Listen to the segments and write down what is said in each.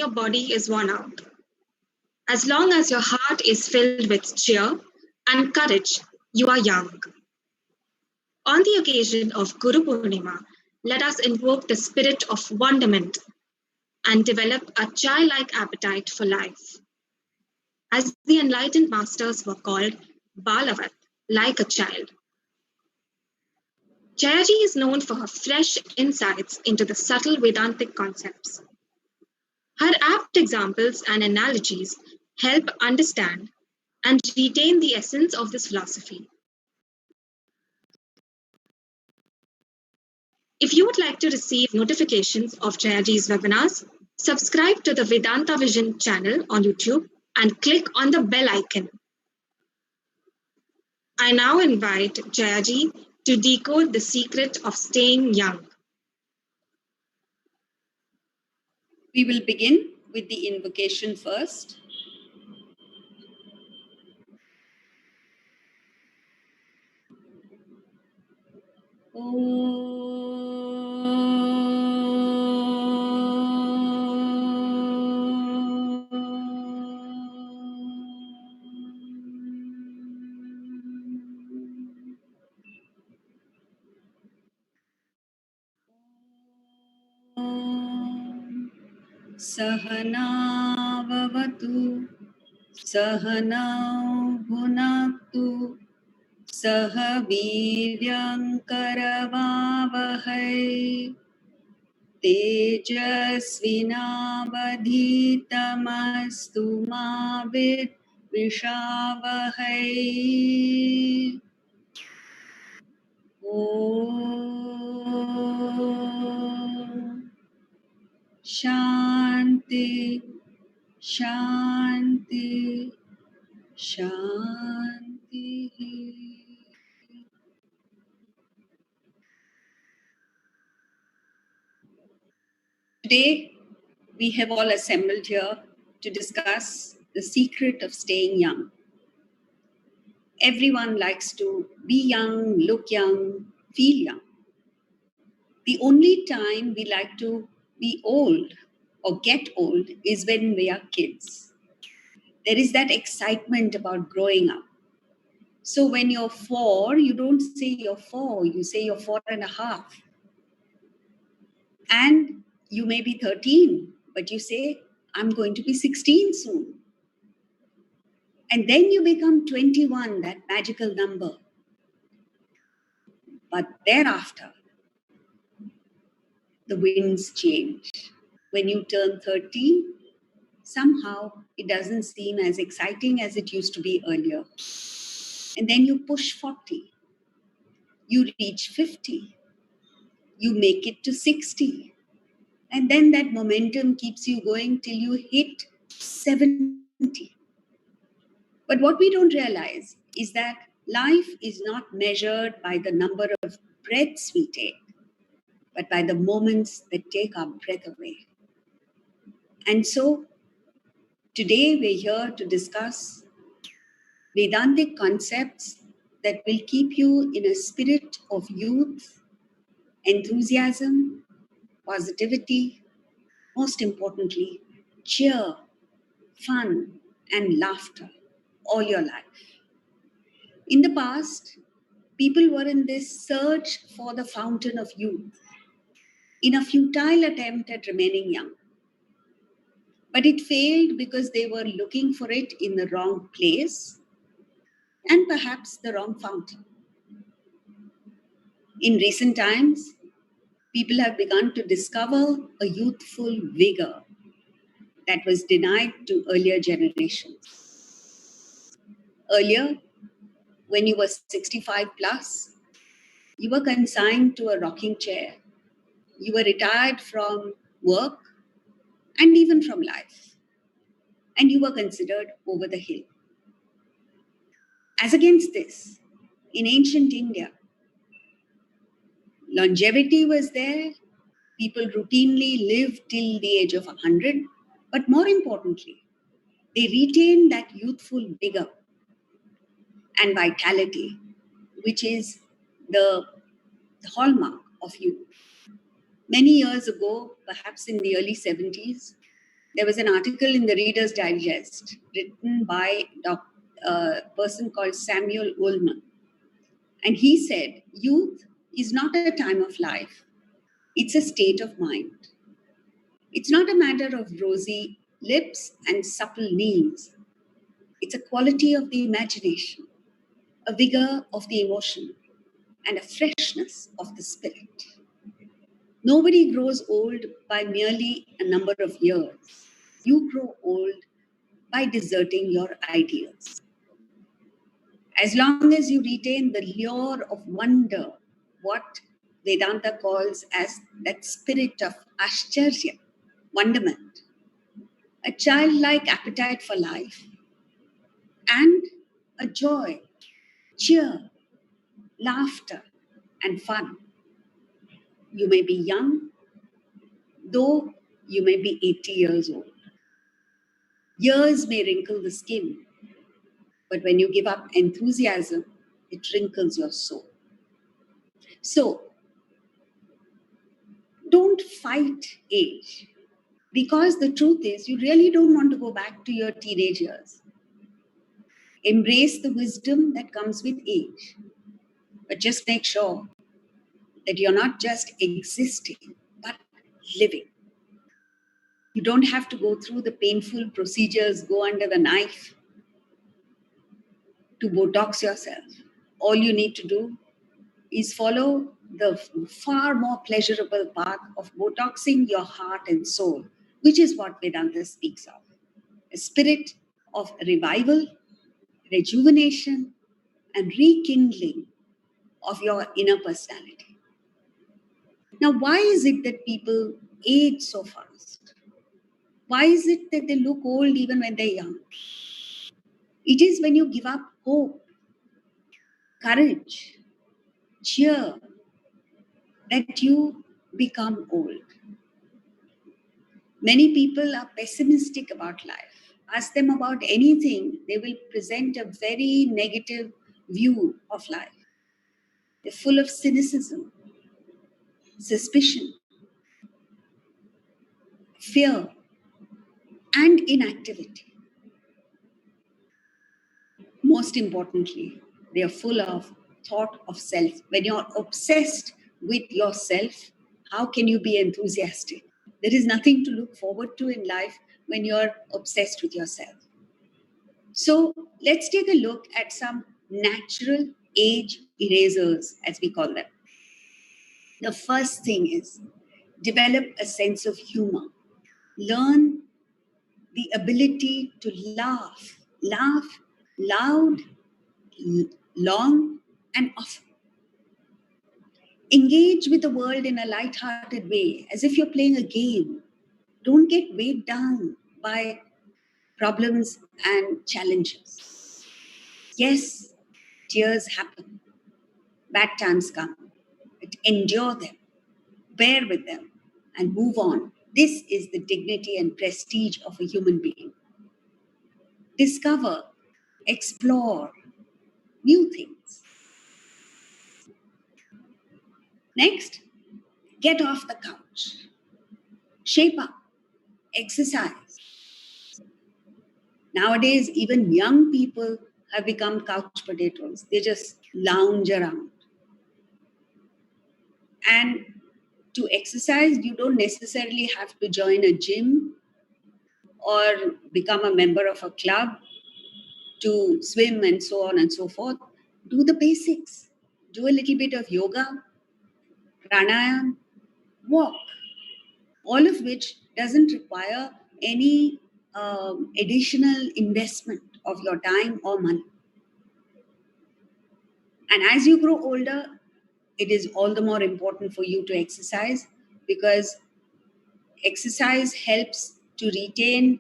your body is worn out. As long as your heart is filled with cheer and courage, you are young. On the occasion of Guru Purnima, let us invoke the spirit of wonderment and develop a childlike appetite for life. As the enlightened masters were called Balavat, like a child. Jayaji is known for her fresh insights into the subtle Vedantic concepts. Her apt examples and analogies help understand and retain the essence of this philosophy. If you would like to receive notifications of Jayaji's webinars, subscribe to the Vedanta Vision channel on YouTube and click on the bell icon. I now invite Jayaji to decode the secret of staying young. We will begin with the invocation first. Sahana vavatu, Sahanau bhunaktu, Saha viryam karavavahai, Tejasvinavadhitamastu ma vidvishavahai. Om Shanti, Shanti, Shanti. Today, we have all assembled here to discuss the secret of staying young. Everyone likes to be young, look young, feel young. The only time we like to be old or get old is when we are kids. There is that excitement about growing up. So when you're 4, you don't say you're 4, you say you're 4.5. And you may be 13, but you say, I'm going to be 16 soon. And then you become 21, that magical number. But thereafter, the winds change. When you turn 30, somehow it doesn't seem as exciting as it used to be earlier. And then you push 40. You reach 50. You make it to 60. And then that momentum keeps you going till you hit 70. But what we don't realize is that life is not measured by the number of breaths we take, but by the moments that take our breath away. And so, today we're here to discuss Vedantic concepts that will keep you in a spirit of youth, enthusiasm, positivity, most importantly, cheer, fun, and laughter all your life. In the past, people were in this search for the fountain of youth, in a futile attempt at remaining young. But it failed because they were looking for it in the wrong place and perhaps the wrong fountain. In recent times, people have begun to discover a youthful vigor that was denied to earlier generations. Earlier, when you were 65 plus, you were consigned to a rocking chair. You were retired from work and even from life. And you were considered over the hill. As against this, in ancient India, longevity was there. People routinely lived till the age of 100. But more importantly, they retained that youthful vigor and vitality, which is the hallmark of youth. Many years ago, perhaps in the early 70s, There was an article in the Reader's Digest written by a person called Samuel Ullman. And he said, youth is not a time of life. It's a state of mind. It's not a matter of rosy lips and supple knees. It's a quality of the imagination, a vigor of the emotion, and a freshness of the spirit. Nobody grows old by merely a number of years. You grow old by deserting your ideals. As long as you retain the lure of wonder, what Vedanta calls as that spirit of ashcharya, wonderment, a childlike appetite for life, and a joy, cheer, laughter, and fun. You may be young, though you may be 80 years old. Years may wrinkle the skin, but when you give up enthusiasm, it wrinkles your soul. So, don't fight age, because the truth is, you really don't want to go back to your teenage years. Embrace the wisdom that comes with age, but just make sure that you're not just existing, but living. You don't have to go through the painful procedures, go under the knife to Botox yourself. All you need to do is follow the far more pleasurable path of Botoxing your heart and soul, which is what Vedanta speaks of. A spirit of revival, rejuvenation, and rekindling of your inner personality. Now, why is it that people age so fast? Why is it that they look old even when they're young? It is when you give up hope, courage, cheer, that you become old. Many people are pessimistic about life. Ask them about anything, they will present a very negative view of life. They're full of cynicism, suspicion, fear, and inactivity. Most importantly, they are full of thought of self. When you're obsessed with yourself, how can you be enthusiastic? There is nothing to look forward to in life when you're obsessed with yourself. So let's take a look at some natural age erasers, as we call them. The first thing is develop a sense of humor. Learn the ability to laugh loud, long, and often. Engage with the world in a light-hearted way, as if you're playing a game. Don't get weighed down by problems and challenges. Yes, tears happen. Bad times come. But endure them, bear with them, and move on. This is the dignity and prestige of a human being. Discover, explore new things. Next, get off the couch. Shape up, exercise. Nowadays, even young people have become couch potatoes. They just lounge around. And to exercise, you don't necessarily have to join a gym or become a member of a club to swim and so on and so forth. Do the basics. Do a little bit of yoga, pranayam, walk, all of which doesn't require any additional investment of your time or money. And as you grow older, it is all the more important for you to exercise, because exercise helps to retain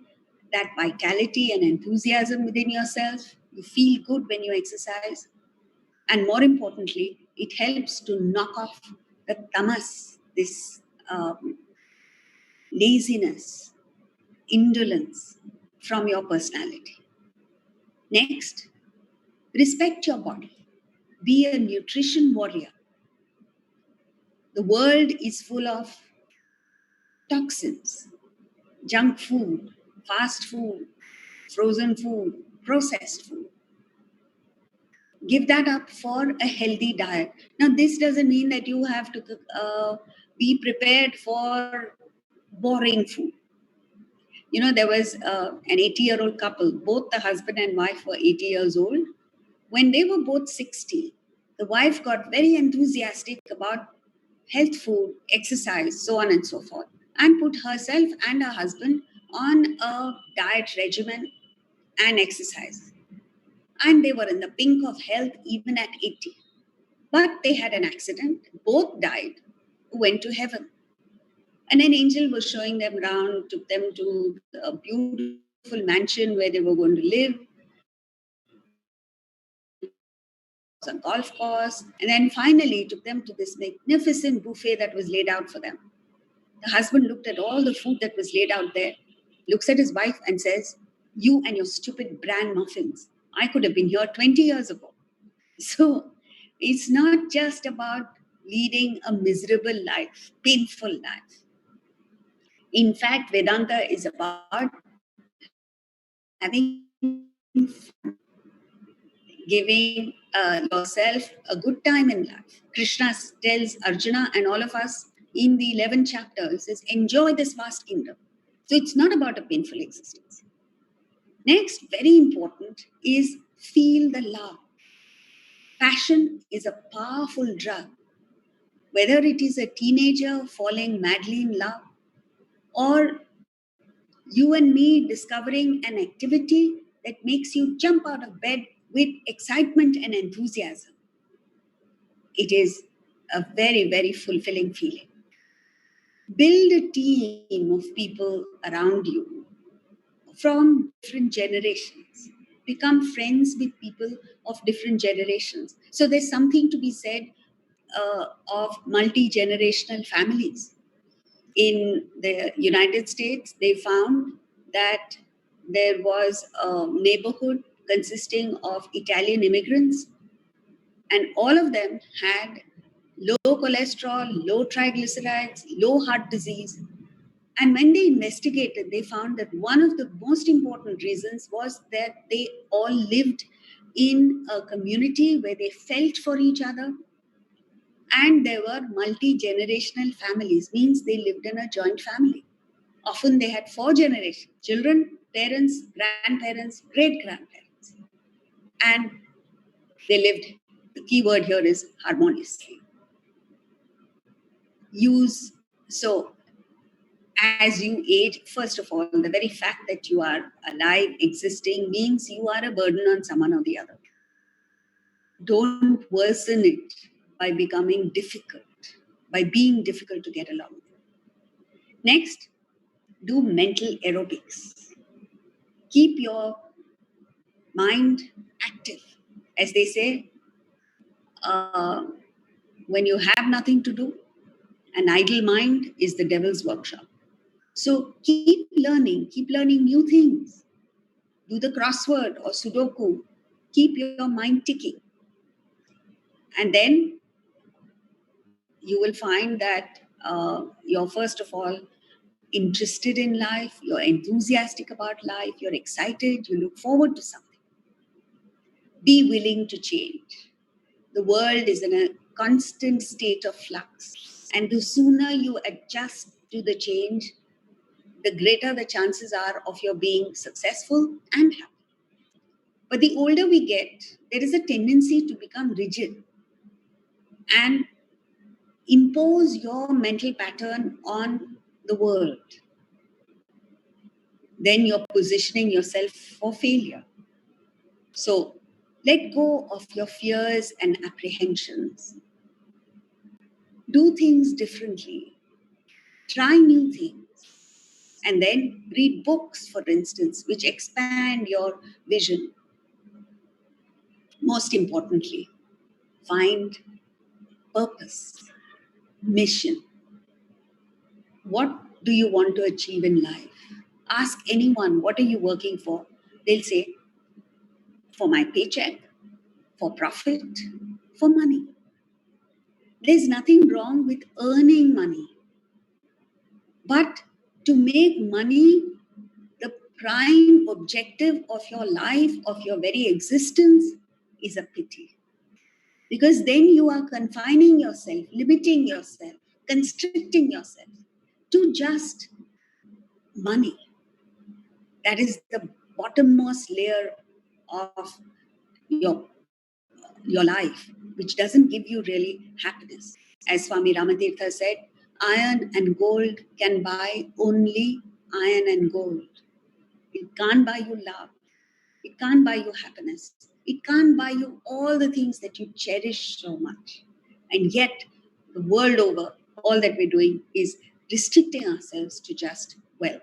that vitality and enthusiasm within yourself. You feel good when you exercise. And more importantly, it helps to knock off the tamas, this laziness, indolence from your personality. Next, respect your body. Be a nutrition warrior. The world is full of toxins, junk food, fast food, frozen food, processed food. Give that up for a healthy diet. Now, this doesn't mean that you have to be prepared for boring food. There was an 80-year-old couple, both the husband and wife were 80 years old. When they were both 60, the wife got very enthusiastic about health food, exercise, so on and so forth, and put herself and her husband on a diet regimen and exercise. And they were in the pink of health even at 80. But they had an accident, both died, went to heaven. And an angel was showing them around, took them to a beautiful mansion where they were going to live. A golf course, and then finally took them to this magnificent buffet that was laid out for them. The husband looked at all the food that was laid out there, looks at his wife and says, "You and your stupid bran muffins. I could have been here 20 years ago." So it's not just about leading a miserable life, painful life. In fact, Vedanta is about having fun, giving yourself a good time in life. Krishna tells Arjuna and all of us in the 11th chapter, he says, enjoy this vast kingdom. So it's not about a painful existence. Next, very important, is feel the love. Passion is a powerful drug. Whether it is a teenager falling madly in love, or you and me discovering an activity that makes you jump out of bed with excitement and enthusiasm, it is a very, very fulfilling feeling. Build a team of people around you from different generations. Become friends with people of different generations. So there's something to be said of multi-generational families. In the United States, they found that there was a neighborhood consisting of Italian immigrants, and all of them had low cholesterol, low triglycerides, low heart disease. And when they investigated, they found that one of the most important reasons was that they all lived in a community where they felt for each other, and there were multi-generational families, means they lived in a joint family. Often they had 4 generations, children, parents, grandparents, great-grandparents. And they lived, the key word here is harmoniously. So as you age, first of all, the very fact that you are alive, existing, means you are a burden on someone or the other. Don't worsen it by becoming difficult, by being difficult to get along with. Next, do mental aerobics. Keep your mind active. As they say, when you have nothing to do, an idle mind is the devil's workshop. So keep learning new things. Do the crossword or Sudoku. Keep your mind ticking. And then you will find that you're, first of all, interested in life, you're enthusiastic about life, you're excited, you look forward to something. Be willing to change. The world is in a constant state of flux. And the sooner you adjust to the change, the greater the chances are of your being successful and happy. But the older we get, there is a tendency to become rigid and impose your mental pattern on the world. Then you're positioning yourself for failure. So let go of your fears and apprehensions. Do things differently. Try new things. And then read books, for instance, which expand your vision. Most importantly, find purpose, mission. What do you want to achieve in life? Ask anyone, what are you working for? They'll say, for my paycheck, for profit, for money. There's nothing wrong with earning money. But To make money the prime objective of your life, of your very existence, is a pity. Because then you are confining yourself, limiting yourself, constricting yourself to just money. That is the bottommost layer of your, your life, which doesn't give you really happiness. As Swami Ramatirtha said, iron and gold can buy only iron and gold. It can't buy you love. It can't buy you happiness. It can't buy you all the things that you cherish so much. And yet, the world over, all that we're doing is restricting ourselves to just wealth.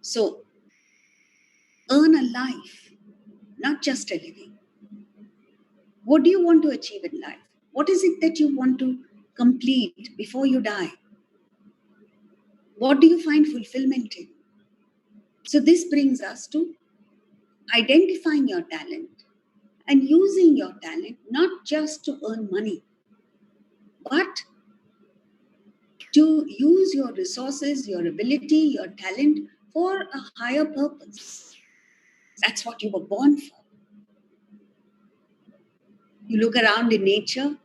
So, earn a life, not just a living. What do you want to achieve in life? What is it that you want to complete before you die? What do you find fulfillment in? So, this brings us to identifying your talent and using your talent not just to earn money, but to use your resources, your ability, your talent for a higher purpose. That's what you were born for. You look around in nature,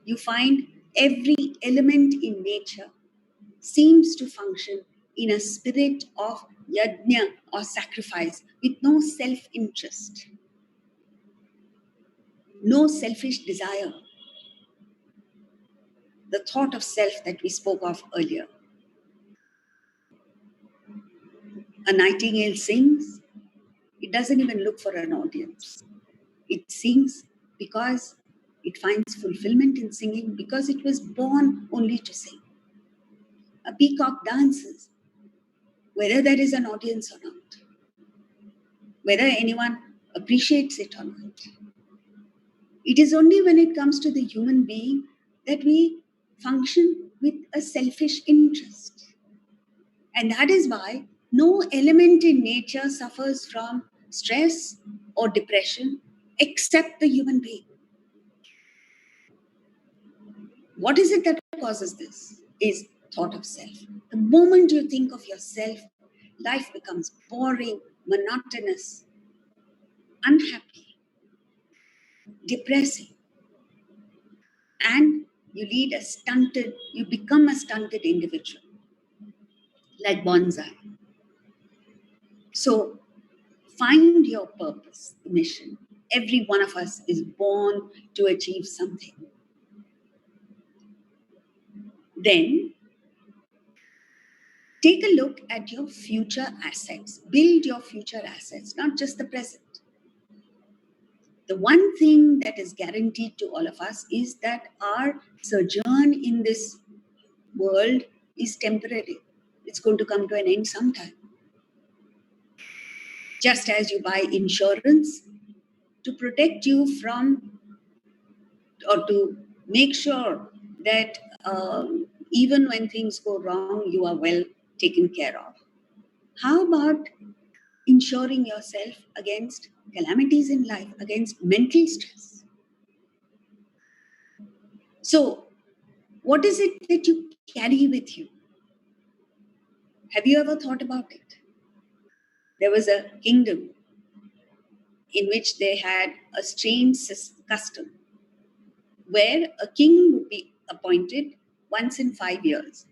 you find every element in nature seems to function in a spirit of yajna or sacrifice with no self-interest, no selfish desire, the thought of self that we spoke of earlier. A nightingale sings, it doesn't even look for an audience. It sings because it finds fulfillment in singing, because it was born only to sing. A peacock dances, whether there is an audience or not, whether anyone appreciates it or not. It is only when it comes to the human being that we function with a selfish interest. And that is why no element in nature suffers from stress or depression except the human being. What is it that causes this? Is thought of self. The moment you think of yourself, life becomes boring, monotonous, unhappy, depressing. And you become a stunted individual, like bonsai. So find your purpose, mission. Every one of us is born to achieve something. Then take a look at your future assets. Build your future assets, not just the present. The one thing that is guaranteed to all of us is that our sojourn in this world is temporary. It's going to come to an end sometime. Just as you buy insurance to protect you from, or to make sure that even when things go wrong, you are well taken care of. How about insuring yourself against calamities in life, against mental stress? So, what is it that you carry with you? Have you ever thought about it? There was a kingdom in which they had a strange custom where a king would be appointed once in 5 years.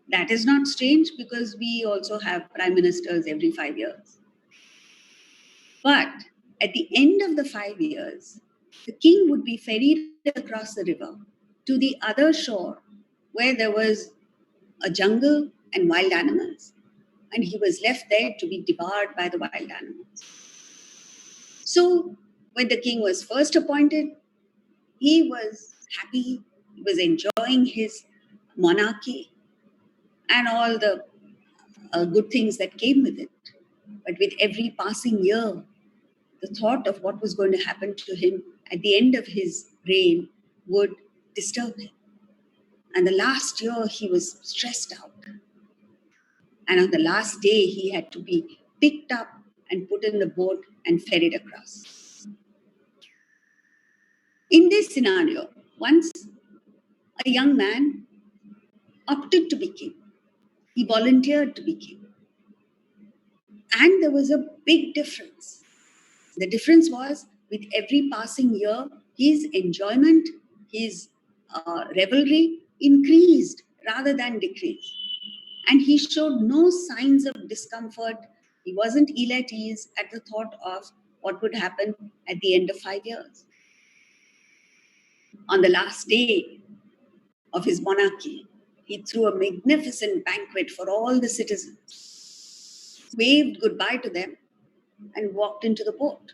That is not strange because we also have prime ministers every 5 years. But at the end of the 5 years, the king would be ferried across the river to the other shore where there was a jungle and wild animals. And he was left there to be devoured by the wild animals. So when the king was first appointed, he was happy, he was enjoying his monarchy and all the good things that came with it. But with every passing year, the thought of what was going to happen to him at the end of his reign would disturb him. And the last year, he was stressed out. And on the last day, he had to be picked up and put in the boat and ferried across. In this scenario, once a young man opted to be king. He volunteered to be king. And there was a big difference. The difference was with every passing year, his enjoyment, his revelry increased rather than decreased. And he showed no signs of discomfort. He wasn't ill at ease at the thought of what would happen at the end of 5 years. On the last day of his monarchy, he threw a magnificent banquet for all the citizens, waved goodbye to them, and walked into the boat.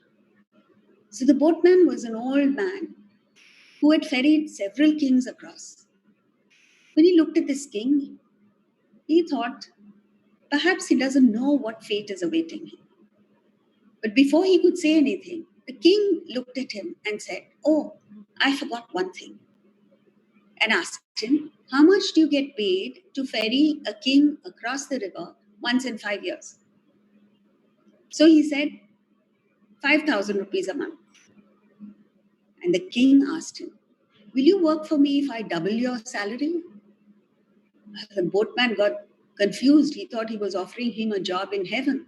So the boatman was an old man who had ferried several kings across. When he looked at this king, he thought, perhaps he doesn't know what fate is awaiting him. But before he could say anything, the king looked at him and said, "Oh, I forgot one thing," and asked him, "How much do you get paid to ferry a king across the river once in 5 years?" So he said, 5,000 rupees a month. And the king asked him, "Will you work for me if I double your salary?" The boatman got confused. He thought he was offering him a job in heaven.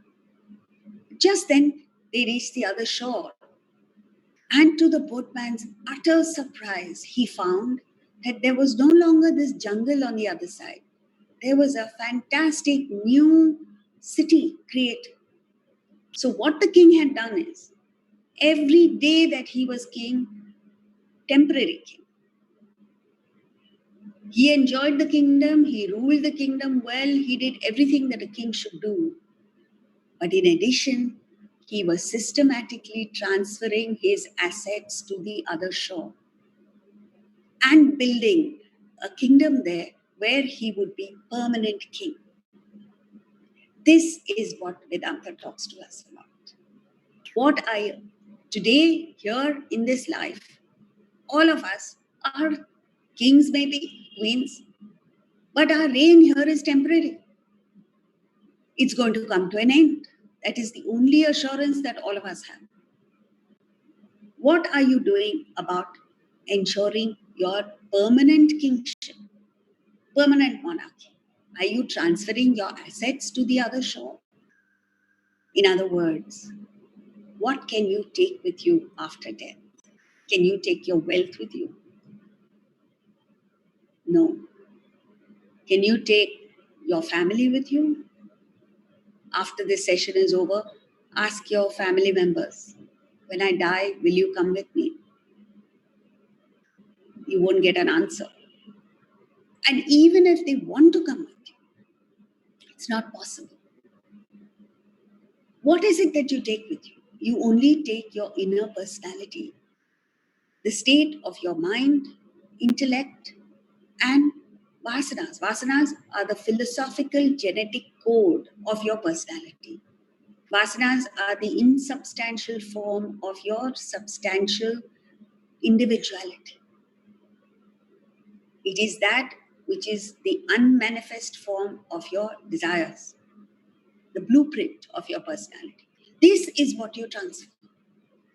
Just then, they reached the other shore. And to the boatman's utter surprise, he found that there was no longer this jungle on the other side. There was a fantastic new city created. So, what the king had done is, every day that he was king, temporary king, he enjoyed the kingdom, he ruled the kingdom well, he did everything that a king should do. But in addition, he was systematically transferring his assets to the other shore and building a kingdom there where he would be permanent king. This is what Vedanta talks to us about. What I today here in this life, all of us are kings, maybe queens, but our reign here is temporary. It's going to come to an end. That is the only assurance that all of us have. What are you doing about ensuring your permanent kingship, permanent monarchy? Are you transferring your assets to the other shore? In other words, what can you take with you after death? Can you take your wealth with you? No. Can you take your family with you? After this session is over, ask your family members, when I die, will you come with me? You won't get an answer. And even if they want to come with you, it's not possible. What is it that you take with you? You only take your inner personality, the state of your mind, intellect, and vasanas. Vasanas are the philosophical genetic code of your personality. Vasanas are the insubstantial form of your substantial individuality. It is that which is the unmanifest form of your desires, the blueprint of your personality. This is what you transfer.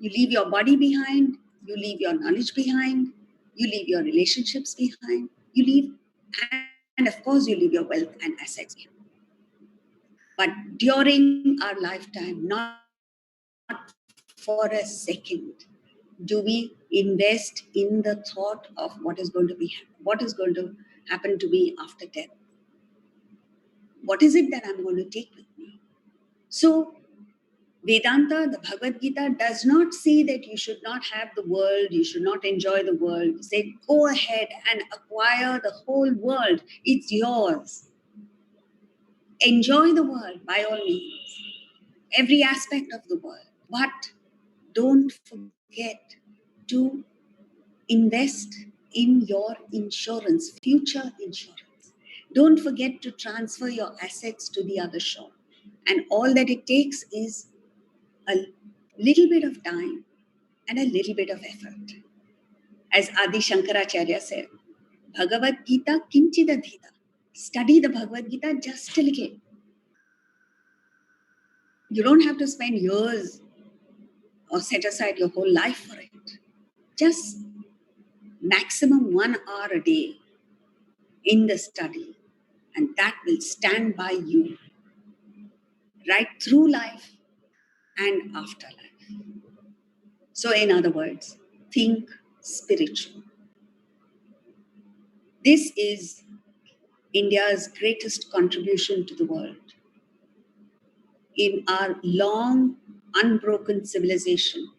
You leave your body behind, you leave your knowledge behind, you leave your relationships behind, you leave, and of course, you leave your wealth and assets behind. But during our lifetime, not for a second, do we invest in the thought of what is going to happen to me after death. What is it that I'm going to take with me? So, Vedanta, the Bhagavad Gita, does not say that you should not have the world, you should not enjoy the world. It says, go ahead and acquire the whole world. It's yours. Enjoy the world by all means, every aspect of the world. But don't forget to invest in your insurance, future insurance. Don't forget to transfer your assets to the other shore. And all that it takes is a little bit of time and a little bit of effort. As Adi Shankaracharya said, Bhagavad Gita kinchidadhita. Study the Bhagavad Gita just a little. You don't have to spend years or set aside your whole life for it. Just maximum 1 hour a day in the study And that will stand by you right through life and after life. So, in other words, think spiritual. This is India's greatest contribution to the world. In our long, unbroken civilization,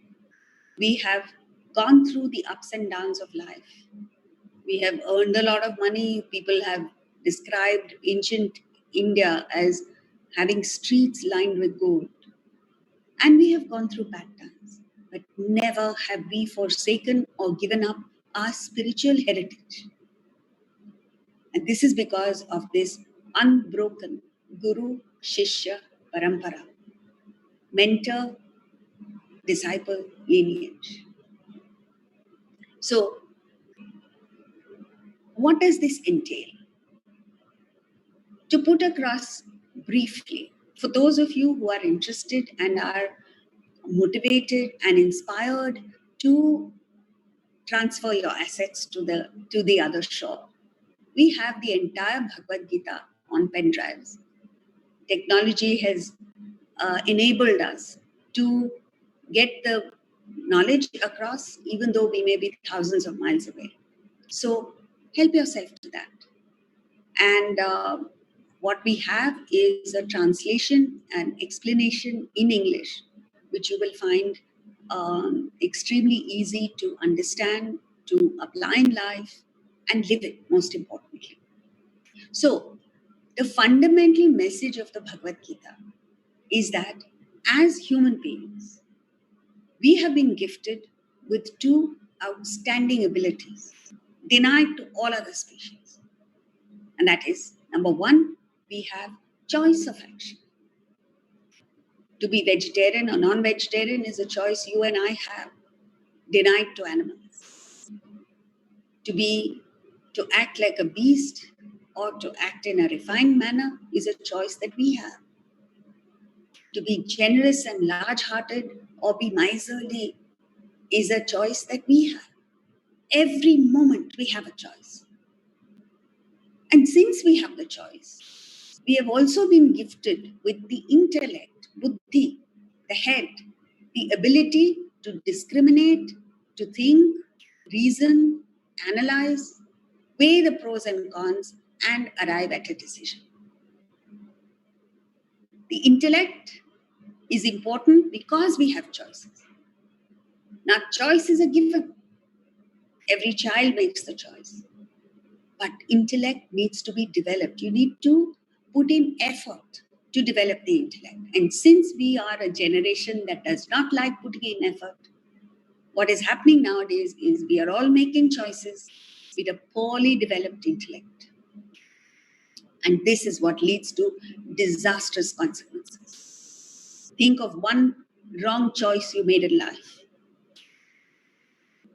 we have gone through the ups and downs of life. We have earned a lot of money. People have described ancient India as having streets lined with gold. And we have gone through bad times. But never have we forsaken or given up our spiritual heritage. And this is because of this unbroken Guru Shishya Parampara, mentor disciple lineage. So, what does this entail? To put across briefly, for those of you who are interested and are motivated and inspired to transfer your assets to the other shore, we have the entire Bhagavad Gita on pen drives. Technology has enabled us to get the knowledge across, even though we may be thousands of miles away. So help yourself to that. And what we have is a translation and explanation in English, which you will find extremely easy to understand, to apply in life, and live it, most importantly. So, the fundamental message of the Bhagavad Gita is that as human beings, we have been gifted with two outstanding abilities denied to all other species. And that is, number one, we have choice of action. To be vegetarian or non-vegetarian is a choice you and I have, denied to animals. To act like a beast or to act in a refined manner is a choice that we have. To be generous and large-hearted or be miserly is a choice that we have. Every moment we have a choice. And since we have the choice, we have also been gifted with the intellect, buddhi, the head, the ability to discriminate, to think, reason, analyze, weigh the pros and cons, and arrive at a decision. The intellect is important because we have choices. Now, choice is a given. Every child makes the choice. But intellect needs to be developed. You need to put in effort to develop the intellect. And since we are a generation that does not like putting in effort, what is happening nowadays is we are all making choices with a poorly developed intellect. And this is what leads to disastrous consequences. Think of one wrong choice you made in life.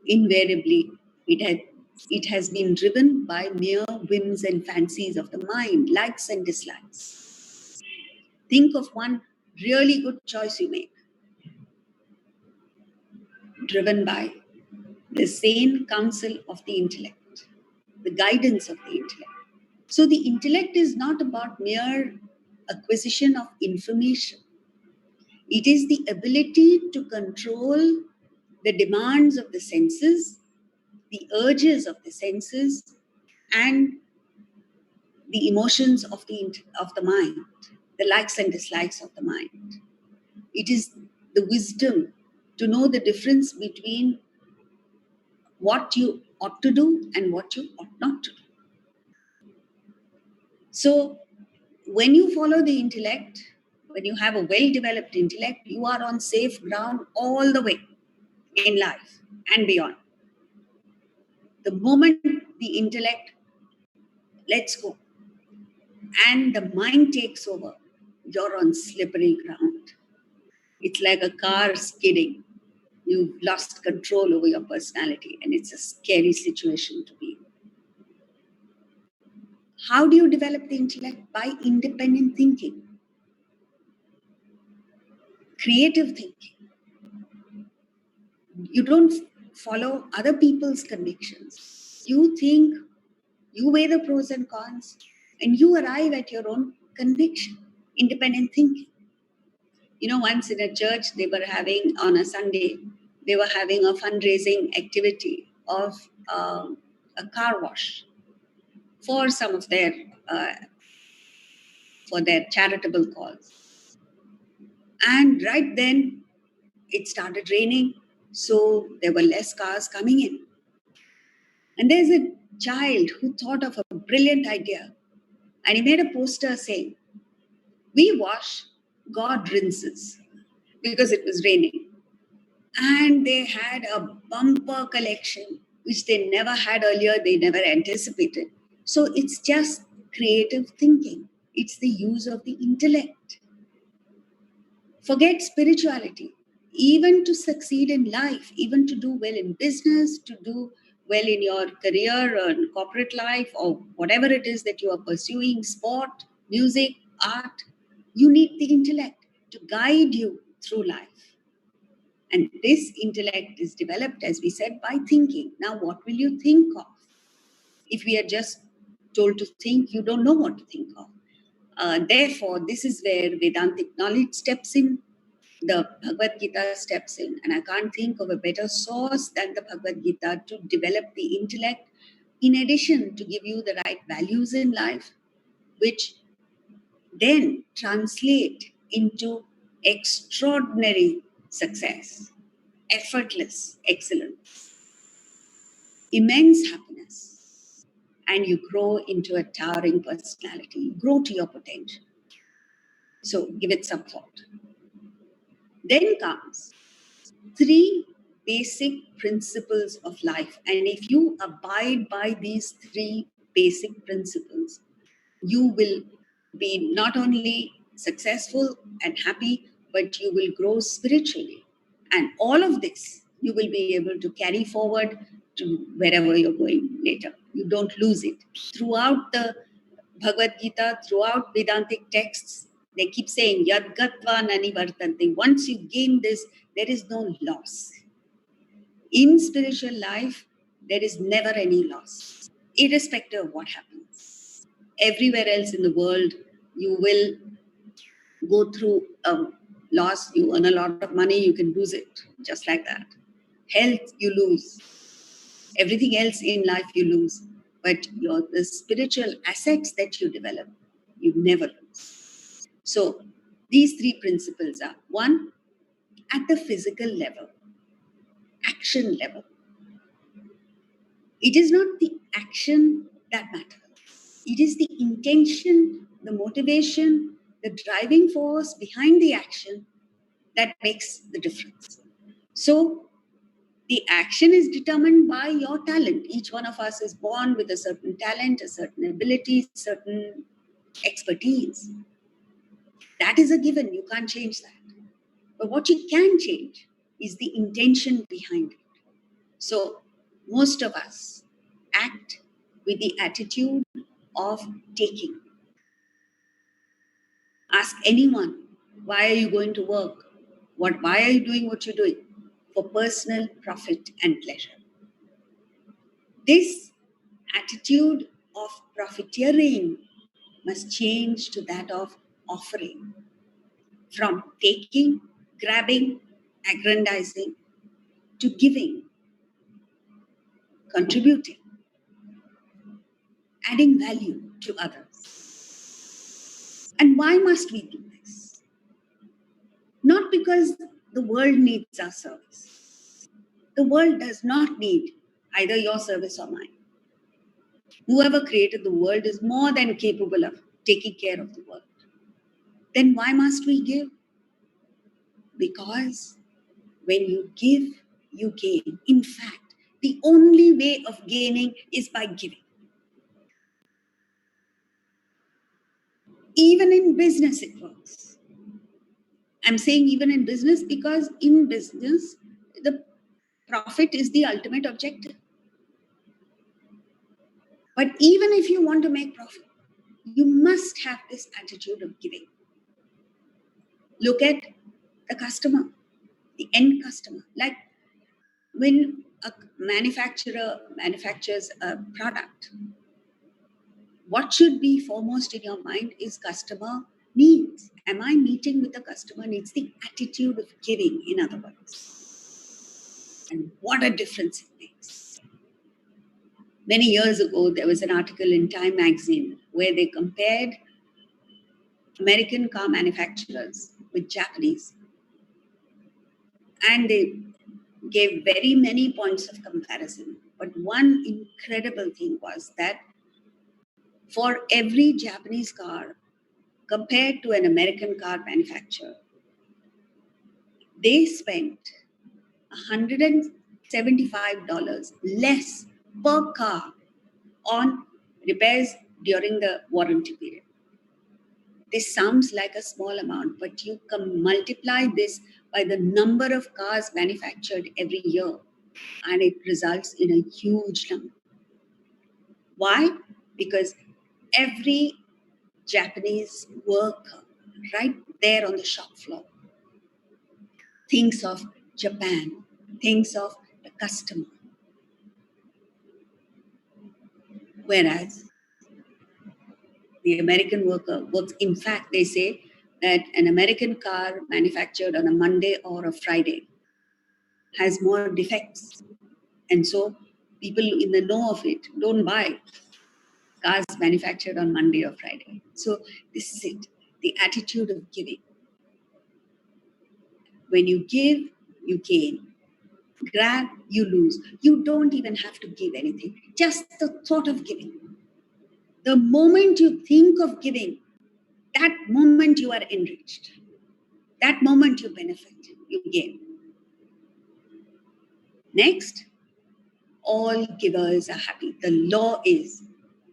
Invariably, it has been driven by mere whims and fancies of the mind, likes and dislikes. Think of one really good choice you made, driven by the sane counsel of the intellect, the guidance of the intellect. So the intellect is not about mere acquisition of information. It is the ability to control the demands of the senses, the urges of the senses, and the emotions of the mind, the likes and dislikes of the mind. It is the wisdom to know the difference between what you ought to do and what you ought not to do. So, when you follow the intellect, when you have a well-developed intellect, you are on safe ground all the way in life and beyond. The moment the intellect lets go and the mind takes over, you're on slippery ground. It's like a car skidding. You've lost control over your personality, and it's a scary situation to be in. How do you develop the intellect? By independent thinking, creative thinking. You don't follow other people's convictions. You think, you weigh the pros and cons, And you arrive at your own conviction, independent thinking. Once in a church, they were having, on a Sunday, they were having a fundraising activity of a car wash for some of their, for their charitable cause. And right then, it started raining, so there were less cars coming in. And there's a child who thought of a brilliant idea, and he made a poster saying, "We wash, God rinses," because it was raining. And they had a bumper collection, which they never had earlier, they never anticipated. So it's just creative thinking. It's the use of the intellect. Forget spirituality. Even to succeed in life, even to do well in business, to do well in your career or corporate life or whatever it is that you are pursuing, sport, music, art, you need the intellect to guide you through life. And this intellect is developed, as we said, by thinking. Now, what will you think of? If we are just told to think, you don't know what to think of. Therefore, this is where Vedantic knowledge steps in, the Bhagavad Gita steps in. And I can't think of a better source than the Bhagavad Gita to develop the intellect, in addition to give you the right values in life, which then translate into extraordinary success, effortless excellence, immense happiness, and you grow into a towering personality. You grow to your potential. So give it some thought. Then comes 3 basic principles of life. And if you abide by these 3 basic principles, you will be not only successful and happy, but you will grow spiritually. And all of this you will be able to carry forward to wherever you're going later. You don't lose it. Throughout the Bhagavad Gita, throughout Vedantic texts, they keep saying, Yadgatva nani vartante. Once you gain this, there is no loss. In spiritual life, there is never any loss, irrespective of what happens. Everywhere else in the world, you will go through a loss. You earn a lot of money, you can lose it, just like that. Health, you lose. Everything else in life, you lose. But the spiritual assets that you develop, you never lose. So these 3 principles are: 1, at the physical level, action level. It is not the action that matters. It is the intention, the motivation, the driving force behind the action that makes the difference. So the action is determined by your talent. Each one of us is born with a certain talent, a certain ability, certain expertise. That is a given. You can't change that. But what you can change is the intention behind it. So most of us act with the attitude of taking. Ask anyone, why are you going to work? Why are you doing what you're doing? For personal profit and pleasure. This attitude of profiteering must change to that of offering. From taking, grabbing, aggrandizing, to giving, contributing, adding value to others. And why must we do this? Not because the world needs our service. The world does not need either your service or mine. Whoever created the world is more than capable of taking care of the world. Then why must we give? Because when you give, you gain. In fact, the only way of gaining is by giving. Even in business, it works. I'm saying even in business because in business, the profit is the ultimate objective. But even if you want to make profit, you must have this attitude of giving. Look at the customer, the end customer. Like when a manufacturer manufactures a product, What should be foremost in your mind is customer needs. Am I meeting with the customer needs? The attitude of giving, in other words. And what a difference it makes. Many years ago, there was an article in Time magazine where they compared American car manufacturers with Japanese. And they gave very many points of comparison. But one incredible thing was that for every Japanese car compared to an American car manufacturer, they spent $175 less per car on repairs during the warranty period. This sounds like a small amount, but you can multiply this by the number of cars manufactured every year, and it results in a huge number. Why? Because every Japanese worker right there on the shop floor thinks of Japan, thinks of the customer. Whereas the American worker works, in fact, they say that an American car manufactured on a Monday or a Friday has more defects. And so people in the know of it don't buy cars manufactured on Monday or Friday. So this is it, the attitude of giving. When you give, you gain. Grab, you lose. You don't even have to give anything. Just the thought of giving. The moment you think of giving, that moment you are enriched. That moment you benefit, you gain. Next, all givers are happy. The law is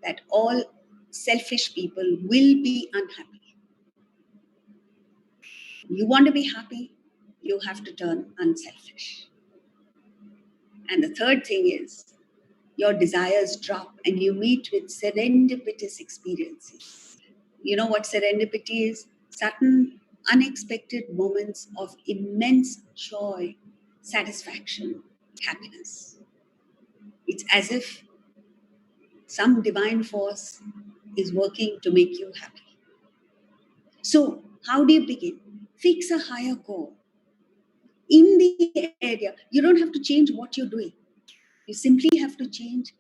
that all selfish people will be unhappy. You want to be happy, you have to turn unselfish. And the third thing is, your desires drop and you meet with serendipitous experiences. You know what serendipity is? Sudden, unexpected moments of immense joy, satisfaction, happiness. It's as if some divine force is working to make you happy. So, how do you begin? Fix a higher goal. In the area, you don't have to change what you're doing. You simply have to change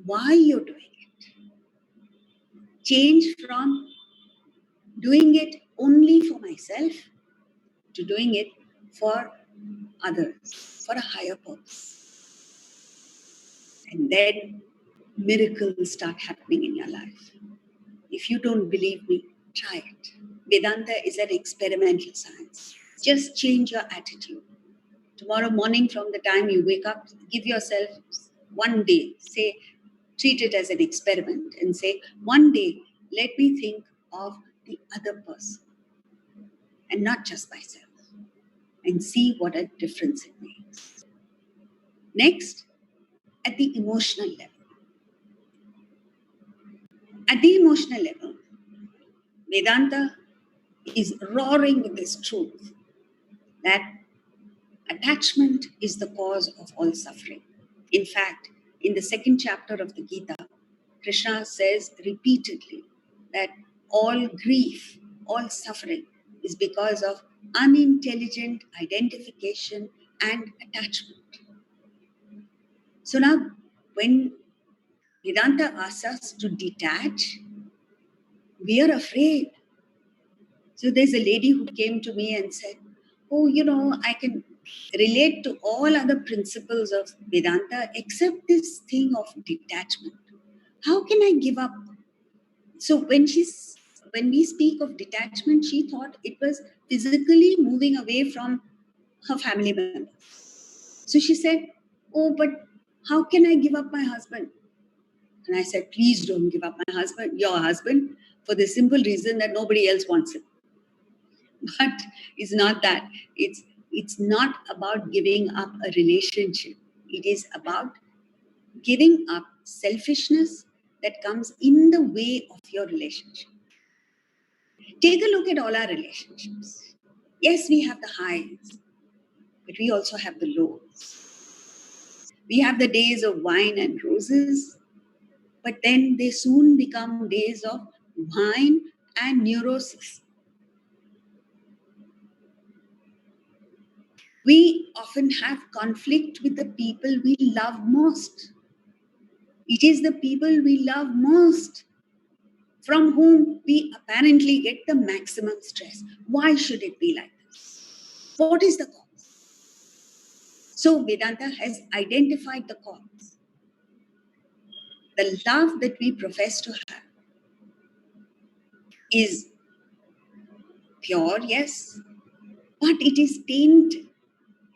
why you're doing it. Change from doing it only for myself to doing it for others, for a higher purpose. And then miracles start happening in your life. If you don't believe me, try it. Vedanta is an experimental science. Just change your attitude. Tomorrow morning, from the time you wake up, give yourself one day. Say, treat it as an experiment and say, one day, let me think of the other person and not just myself, and see what a difference it makes. Next, at the emotional level. At the emotional level, Vedanta is roaring with this truth that attachment is the cause of all suffering. In fact, in the second chapter of the Gita, Krishna says repeatedly that all grief, all suffering is because of unintelligent identification and attachment. So now, when Vedanta asks us to detach, we are afraid. So there's a lady who came to me and said, oh, I can relate to all other principles of Vedanta except this thing of detachment. How can I give up? So when we speak of detachment, she thought it was physically moving away from her family members. So she said, oh, but how can I give up my husband? And I said, please don't give up your husband, for the simple reason that nobody else wants him. But it's not that. It's not about giving up a relationship. It is about giving up selfishness that comes in the way of your relationship. Take a look at all our relationships. Yes, we have the highs, but we also have the lows. We have the days of wine and roses, but then they soon become days of whine and neurosis. We often have conflict with the people we love most. It is the people we love most from whom we apparently get the maximum stress. Why should it be like this? What is the cause? So Vedanta has identified the cause. The love that we profess to have is pure, yes, but it is tainted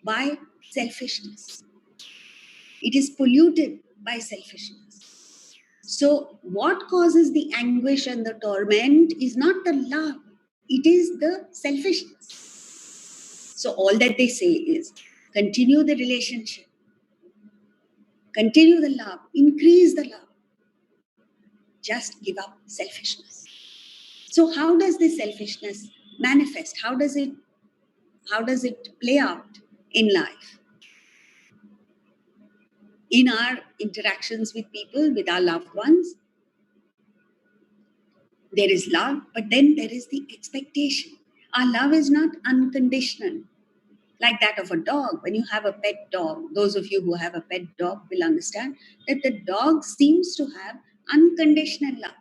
by selfishness. It is polluted by selfishness. So, what causes the anguish and the torment is not the love, it is the selfishness. So, all that they say is continue the relationship, continue the love, increase the love, just give up selfishness. So, how does this selfishness manifest? How does it play out in life? In our interactions with people, with our loved ones, there is love, but then there is the expectation. Our love is not unconditional, like that of a dog. When you have a pet dog, those of you who have a pet dog will understand that the dog seems to have unconditional love.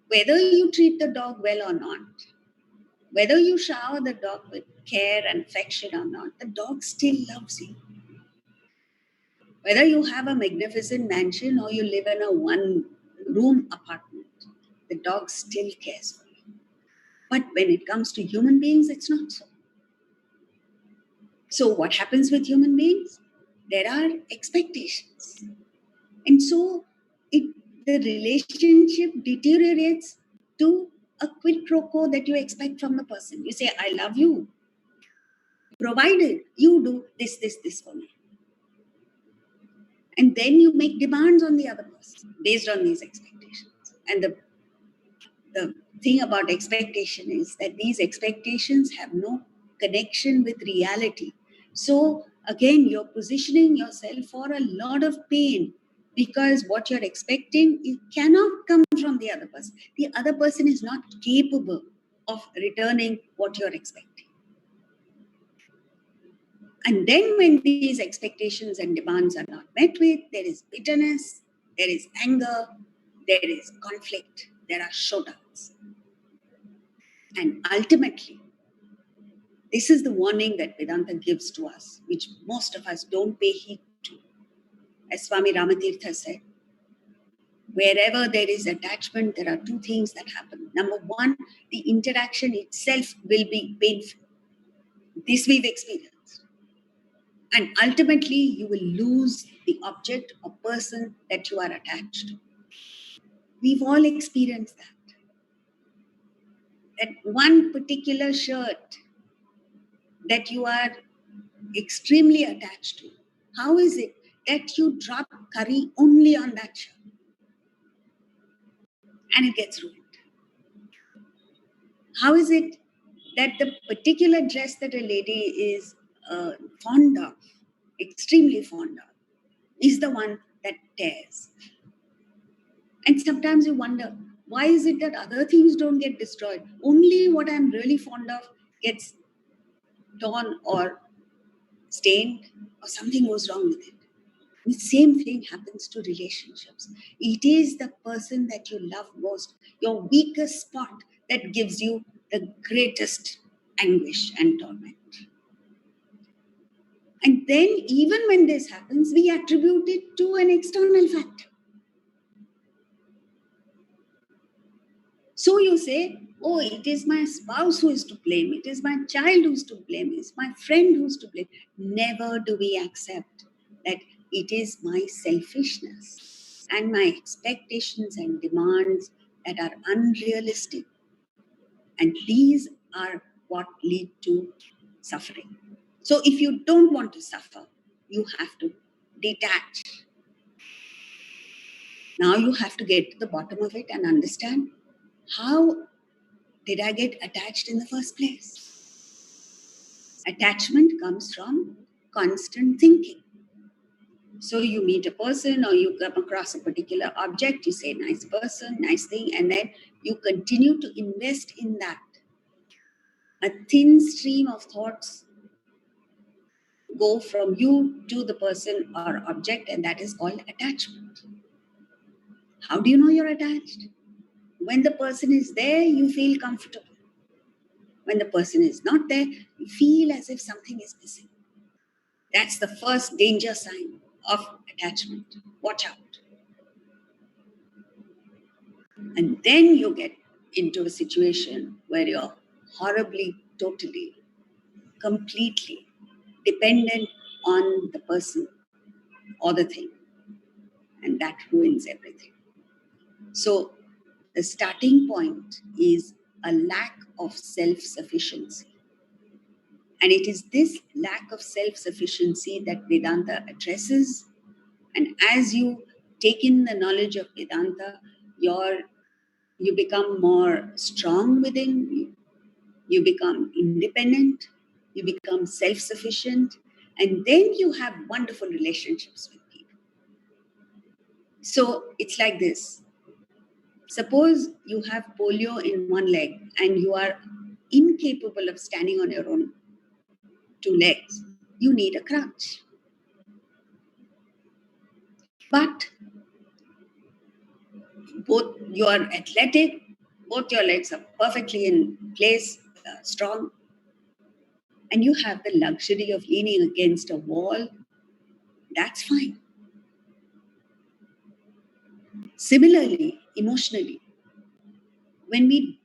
Whether you treat the dog well or not, whether you shower the dog with care and affection or not, the dog still loves you. Whether you have a magnificent mansion or you live in a one-room apartment, the dog still cares for you. But when it comes to human beings, it's not so. So what happens with human beings? There are expectations. And so the relationship deteriorates to a quid pro quo that you expect from the person. You say, I love you, provided you do this for me. And then you make demands on the other person based on these expectations. And the thing about expectation is that these expectations have no connection with reality. So again, you're positioning yourself for a lot of pain because what you're expecting, it cannot come from the other person. The other person is not capable of returning what you're expecting. And then when these expectations and demands are not met with, there is bitterness, there is anger, there is conflict, there are showdowns. And ultimately, this is the warning that Vedanta gives to us, which most of us don't pay heed to. As Swami Ramatirtha said, wherever there is attachment, there are two things that happen. Number one, the interaction itself will be painful. This we've experienced. And ultimately, you will lose the object or person that you are attached to. We've all experienced that. That one particular shirt that you are extremely attached to. How is it that you drop curry only on that shirt? And it gets ruined. How is it that the particular dress that a lady is fond of, extremely fond of, is the one that tears? And sometimes you wonder, why is it that other things don't get destroyed? Only what I'm really fond of gets torn or stained, or something goes wrong with it. The same thing happens to relationships. It is the person that you love most, your weakest spot, that gives you the greatest anguish and torment. And then, even when this happens, we attribute it to an external factor. So you say, oh, it is my spouse who is to blame, it is my child who is to blame, it's my friend who is to blame. Never do we accept that it is my selfishness and my expectations and demands that are unrealistic. And these are what lead to suffering. So if you don't want to suffer, you have to detach. Now you have to get to the bottom of it and understand, how did I get attached in the first place? Attachment comes from constant thinking. So you meet a person or you come across a particular object, you say, nice person, nice thing, and then you continue to invest in that. A thin stream of thoughts go from you to the person or object, and that is called attachment. How do you know you're attached? When the person is there, you feel comfortable. When the person is not there, you feel as if something is missing. That's the first danger sign of attachment. Watch out. And then you get into a situation where you're horribly, totally, completely dependent on the person or the thing. And that ruins everything. So the starting point is a lack of self-sufficiency. And it is this lack of self-sufficiency that Vedanta addresses. And as you take in the knowledge of Vedanta, you become more strong within, you become independent, you become self-sufficient, and then you have wonderful relationships with people. So it's like this. Suppose you have polio in one leg and you are incapable of standing on your own two legs. You need a crutch. But both you are athletic, both your legs are perfectly in place, strong, and you have the luxury of leaning against a wall, that's fine. Similarly, emotionally, when we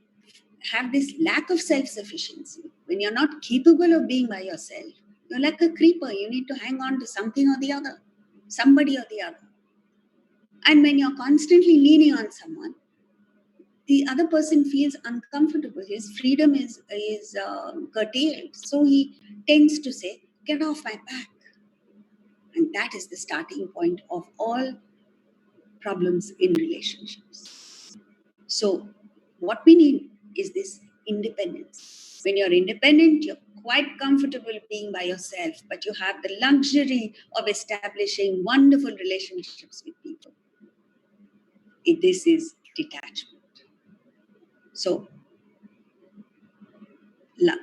have this lack of self-sufficiency, when you're not capable of being by yourself, you're like a creeper. You need to hang on to something or the other, somebody or the other. And when you're constantly leaning on someone, the other person feels uncomfortable. His freedom is curtailed. So he tends to say, get off my back. And that is the starting point of all problems in relationships. So what we need is this independence. When you're independent, you're quite comfortable being by yourself, but you have the luxury of establishing wonderful relationships with people. This is detachment. So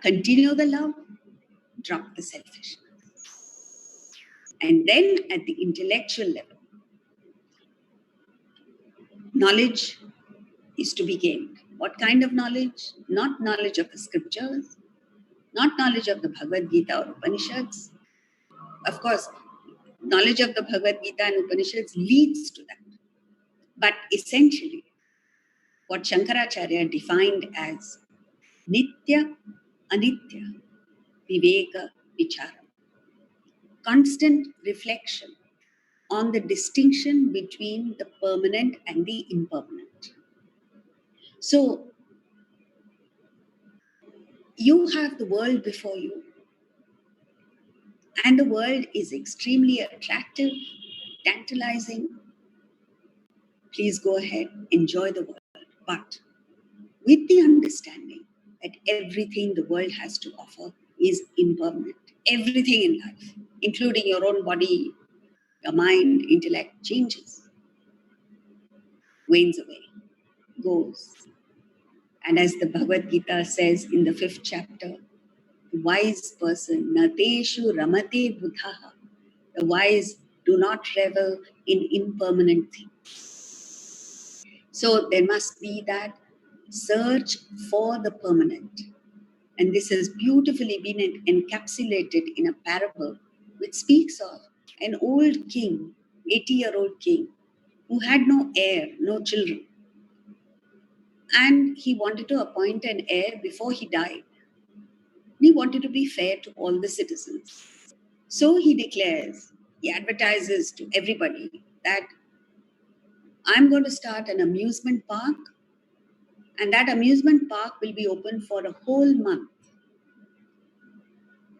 continue the love, drop the selfishness. And then at the intellectual level, knowledge is to be gained. What kind of knowledge? Not knowledge of the scriptures, not knowledge of the Bhagavad Gita or Upanishads. Of course, knowledge of the Bhagavad Gita and Upanishads leads to that. But essentially, what Shankaracharya defined as Nitya, Anitya, Viveka, Vichara. Constant reflection on the distinction between the permanent and the impermanent. So, you have the world before you, and the world is extremely attractive, tantalizing. Please go ahead, enjoy the world, but with the understanding that everything the world has to offer is impermanent. Everything in life, including your own body, your mind, intellect, changes, wanes away, goes. And as the Bhagavad Gita says in the 5th chapter, the wise person, nateshu ramate buddhaha, the wise do not revel in impermanent things. So there must be that search for the permanent. And this has beautifully been encapsulated in a parable which speaks of an old king, 80-year-old king, who had no heir, no children. And he wanted to appoint an heir before he died. He wanted to be fair to all the citizens. So he declares, he advertises to everybody that I'm going to start an amusement park, and that amusement park will be open for a whole month.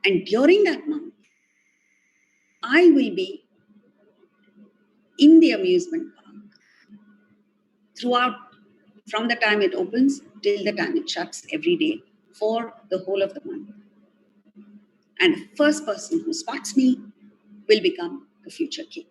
And during that month, I will be in the amusement park throughout, from the time it opens till the time it shuts every day for the whole of the month. And the first person who spots me will become the future king.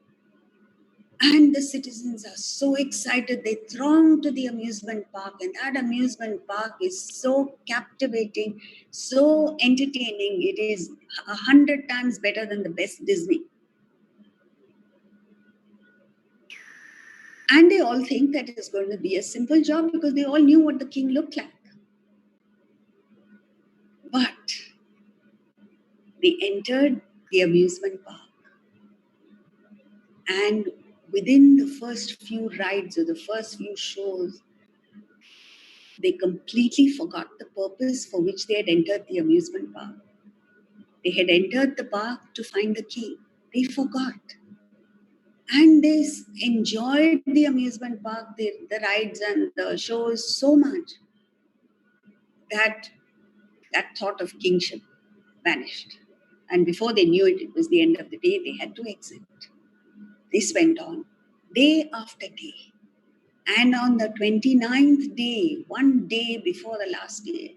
And the citizens are so excited. They throng to the amusement park, and that amusement park is so captivating, so entertaining. It is 100 times better than the best Disney. And they all think that it is going to be a simple job because they all knew what the king looked like. But they entered the amusement park, and within the first few rides or the first few shows, they completely forgot the purpose for which they had entered the amusement park. They had entered the park to find the king. They forgot. And they enjoyed the amusement park, the rides and the shows so much that that thought of kingship vanished. And before they knew it, it was the end of the day. They had to exit. This went on day after day. And on the 29th day, one day before the last day,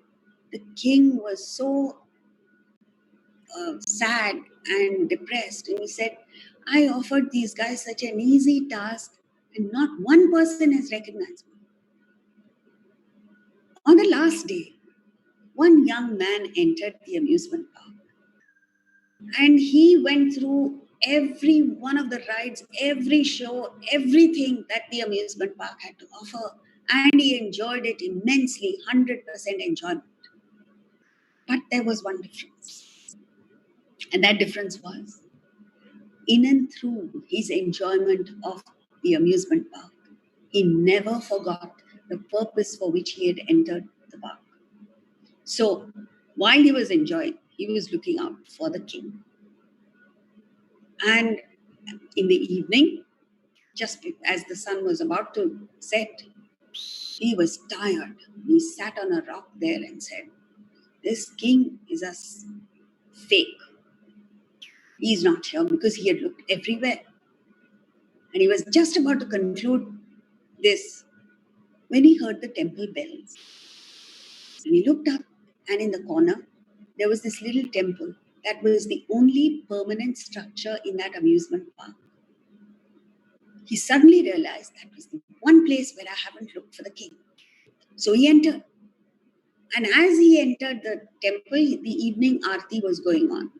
the king was so sad and depressed. And he said, I offered these guys such an easy task, and not one person has recognized me. On the last day, one young man entered the amusement park, and he went through every one of the rides, every show, everything that the amusement park had to offer, and he enjoyed it immensely, 100% enjoyment. But there was one difference, and that difference was in and through his enjoyment of the amusement park, he never forgot the purpose for which he had entered the park. So while he was enjoying, he was looking out for the king. And in the evening, just as the sun was about to set, he was tired. He sat on a rock there and said, this king is a fake. He's not here, because he had looked everywhere. And he was just about to conclude this when he heard the temple bells. And he looked up, and in the corner, there was this little temple that was the only permanent structure in that amusement park. He suddenly realized that was the one place where I haven't looked for the king. So he entered. And as he entered the temple, the evening aarti was going on.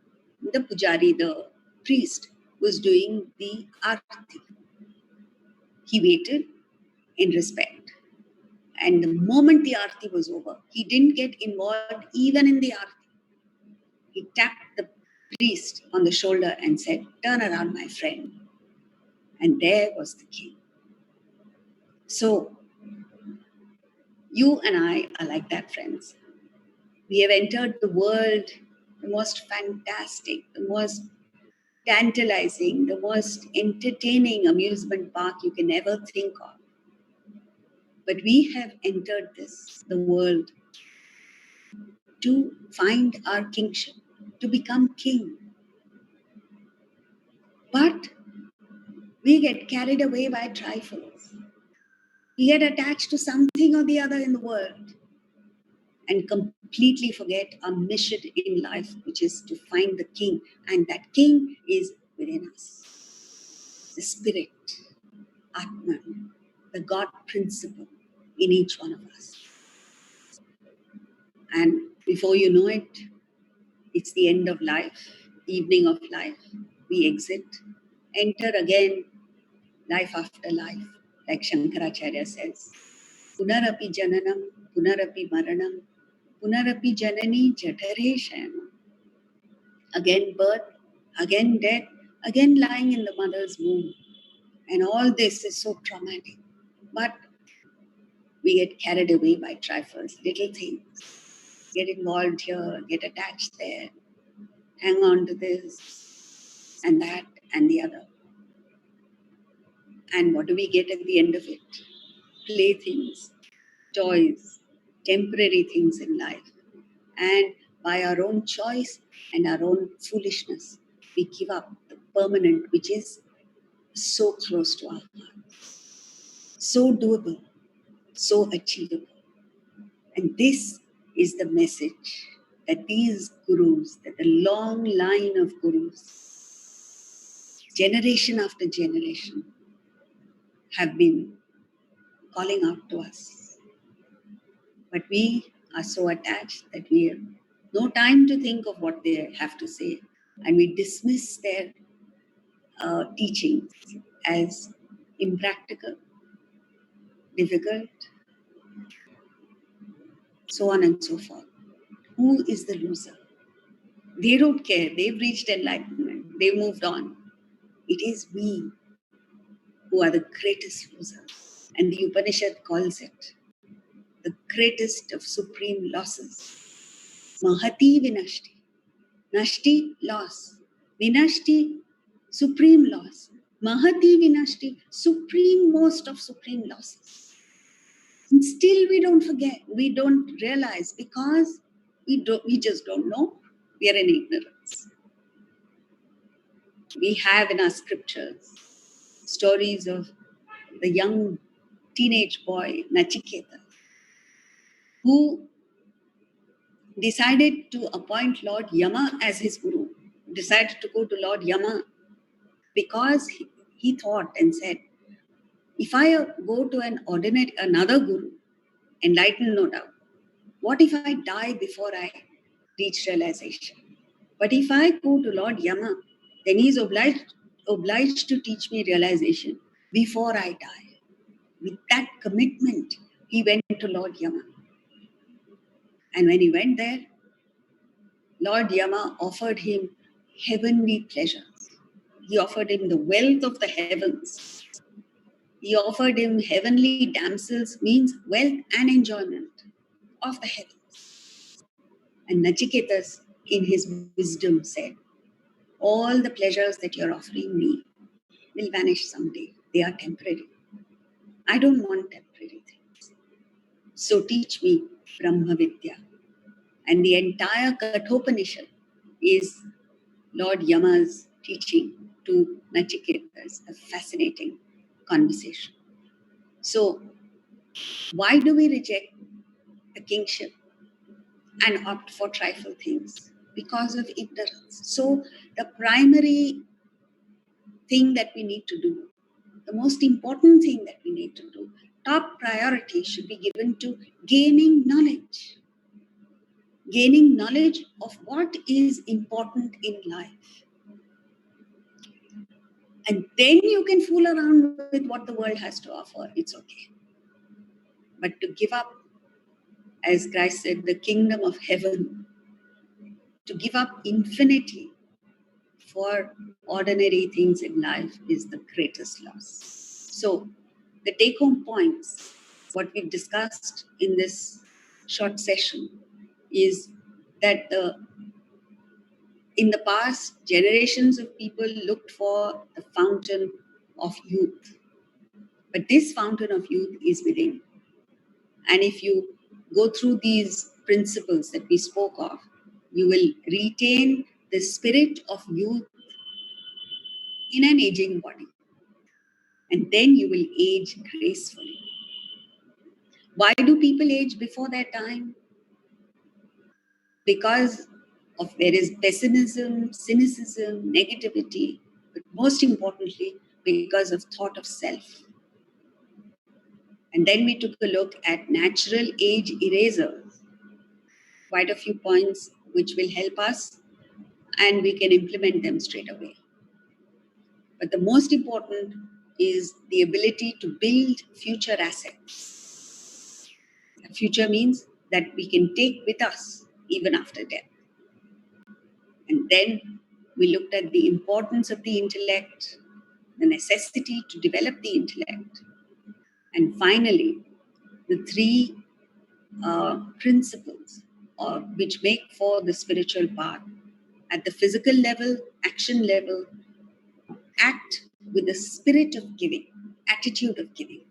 The pujari, the priest, was doing the aarti. He waited in respect. And the moment the aarti was over, he didn't get involved even in the aarti. He tapped the priest on the shoulder and said, turn around, my friend. And there was the king. So, you and I are like that, friends. We have entered the world, the most fantastic, the most tantalizing, the most entertaining amusement park you can ever think of. But we have entered the world, to find our kingship, to become king. But we get carried away by trifles. We get attached to something or the other in the world and completely forget our mission in life, which is to find the king. And that king is within us. The spirit, Atman, the God principle in each one of us. And before you know it, it's the end of life, evening of life. We exit, enter again, life after life, like Shankaracharya says. Punarapi jananam, punarapi maranam, punarapi janani jatare shayanam. Again birth, again death, again lying in the mother's womb. And all this is so traumatic. But we get carried away by trifles, little things. Get involved here, get attached there, hang on to this and that and the other. And what do we get at the end of it? Playthings, toys, temporary things in life. And by our own choice and our own foolishness, we give up the permanent, which is so close to our heart, so doable, so achievable. And this is the message that these gurus, that the long line of gurus, generation after generation, have been calling out to us. But we are so attached that we have no time to think of what they have to say, and we dismiss their teachings as impractical, difficult, so on and so forth. Who is the loser? They don't care. They've reached enlightenment. They've moved on. It is we who are the greatest losers. And the Upanishad calls it the greatest of supreme losses. Mahati vinashti. Nashti, loss. Vinashti, supreme loss. Mahati vinashti, supreme most of supreme losses. And still we don't forget, we don't realize because we just don't know. We are in ignorance. We have in our scriptures stories of the young teenage boy Nachiketa, who decided to appoint Lord Yama as his guru, decided to go to Lord Yama because he thought and said, if I go to another guru, enlightened no doubt, what if I die before I reach realization? But if I go to Lord Yama, then he is obliged to teach me realization before I die. With that commitment, he went to Lord Yama. And when he went there, Lord Yama offered him heavenly pleasures. He offered him the wealth of the heavens. He offered him heavenly damsels, means wealth and enjoyment of the heavens. And Nachiketas, in his wisdom, said, all the pleasures that you're offering me will vanish someday. They are temporary. I don't want temporary things. So teach me Brahma Vidya. And the entire Kathopanishad is Lord Yama's teaching to Nachiketas, a fascinating conversation. So, why do we reject the kingship and opt for trifle things? Because of ignorance. So, the primary thing that we need to do, the most important thing that we need to do, top priority should be given to gaining knowledge. Gaining knowledge of what is important in life. And then you can fool around with what the world has to offer. It's okay. But to give up, as Christ said, the kingdom of heaven, to give up infinity for ordinary things in life is the greatest loss. So the take-home points, what we've discussed in this short session, is that in the past, generations of people looked for the fountain of youth. But this fountain of youth is within. And if you go through these principles that we spoke of, you will retain the spirit of youth in an aging body. And then you will age gracefully. Why do people age before their time? Because of there is pessimism, cynicism, negativity, but most importantly, because of thought of self. And then we took a look at natural age erasers, quite a few points which will help us, and we can implement them straight away. But the most important is the ability to build future assets. Future means that we can take with us even after death. And then we looked at the importance of the intellect, the necessity to develop the intellect, and finally, the three principles which make for the spiritual path. At the physical level, action level, act with the spirit of giving, attitude of giving,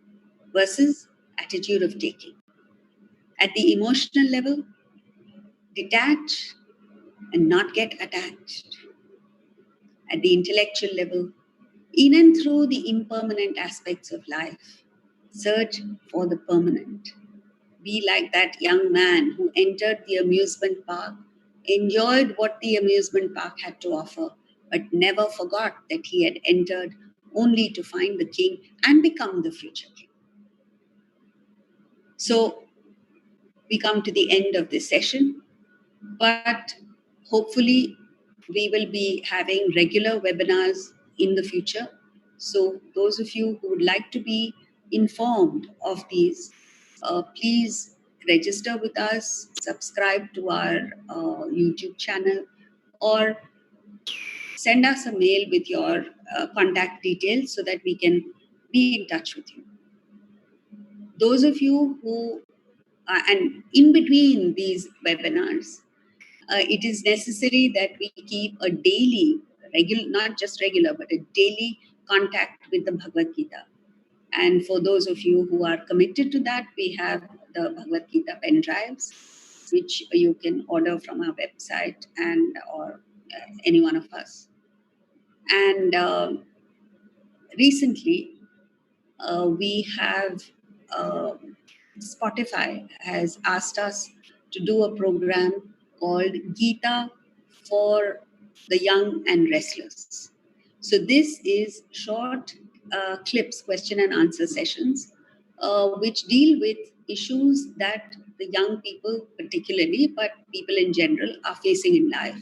versus attitude of taking. At the emotional level, detach and not get attached. At the intellectual level, in and through the impermanent aspects of life, search for the permanent. Be like that young man who entered the amusement park, enjoyed what the amusement park had to offer, but never forgot that he had entered only to find the king and become the future king. So we come to the end of this session, but hopefully we will be having regular webinars in the future. So those of you who would like to be informed of these, please register with us, subscribe to our YouTube channel, or send us a mail with your contact details so that we can be in touch with you. Those of you who, and in between these webinars, it is necessary that we keep a daily, not just regular, but a daily contact with the Bhagavad Gita. And for those of you who are committed to that, we have the Bhagavad Gita pen drives, which you can order from our website or any one of us. And recently, we have Spotify has asked us to do a program called Gita for the Young and Restless. So this is short clips, question and answer sessions, which deal with issues that the young people particularly, but people in general, are facing in life,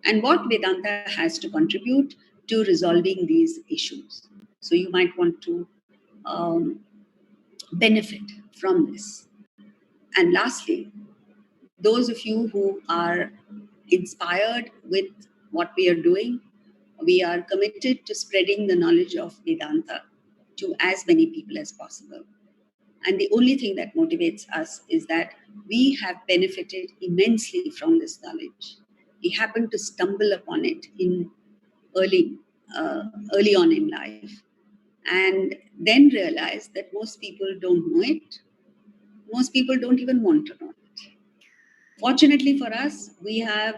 and what Vedanta has to contribute to resolving these issues. So you might want to benefit from this. And lastly, those of you who are inspired with what we are doing, we are committed to spreading the knowledge of Vedanta to as many people as possible. And the only thing that motivates us is that we have benefited immensely from this knowledge. We happened to stumble upon it in early on in life, and then realize that most people don't know it. Most people don't even want to know it. Fortunately for us, we have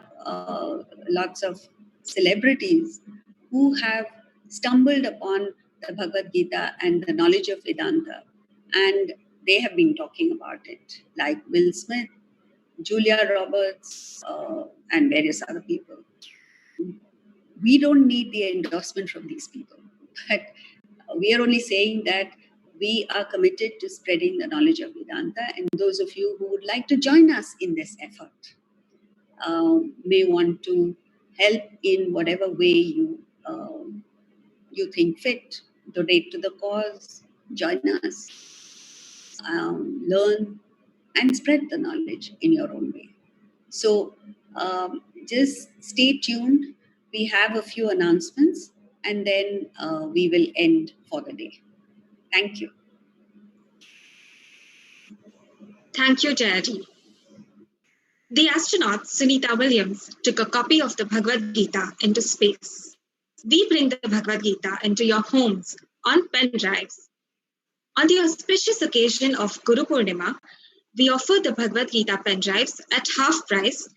lots of celebrities who have stumbled upon the Bhagavad Gita and the knowledge of Vedanta, and they have been talking about it, like Will Smith, Julia Roberts, and various other people. We don't need the endorsement from these people, but we are only saying that we are committed to spreading the knowledge of Vedanta, and those of you who would like to join us in this effort may want to help in whatever way you think fit. Donate to the cause, join us, learn, and spread the knowledge in your own way. So just stay tuned. We have a few announcements, and then we will end for the day. Thank you. Thank you, Jayaji. The astronaut Sunita Williams took a copy of the Bhagavad Gita into space. We bring the Bhagavad Gita into your homes on pen drives. On the auspicious occasion of Guru Purnima, we offer the Bhagavad Gita pen drives at half price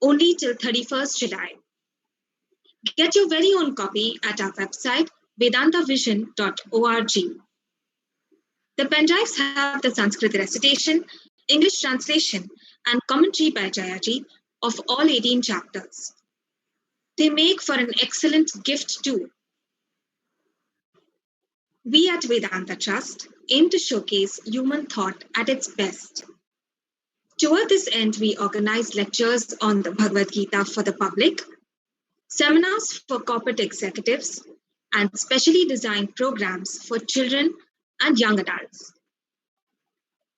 only till 31st July. Get your very own copy at our website, vedantavision.org. The pen drives have the Sanskrit recitation, English translation, and commentary by Jayaji of all 18 chapters. They make for an excellent gift too. We at Vedanta Trust aim to showcase human thought at its best. Toward this end, we organize lectures on the Bhagavad Gita for the public, seminars for corporate executives, and specially designed programs for children and young adults.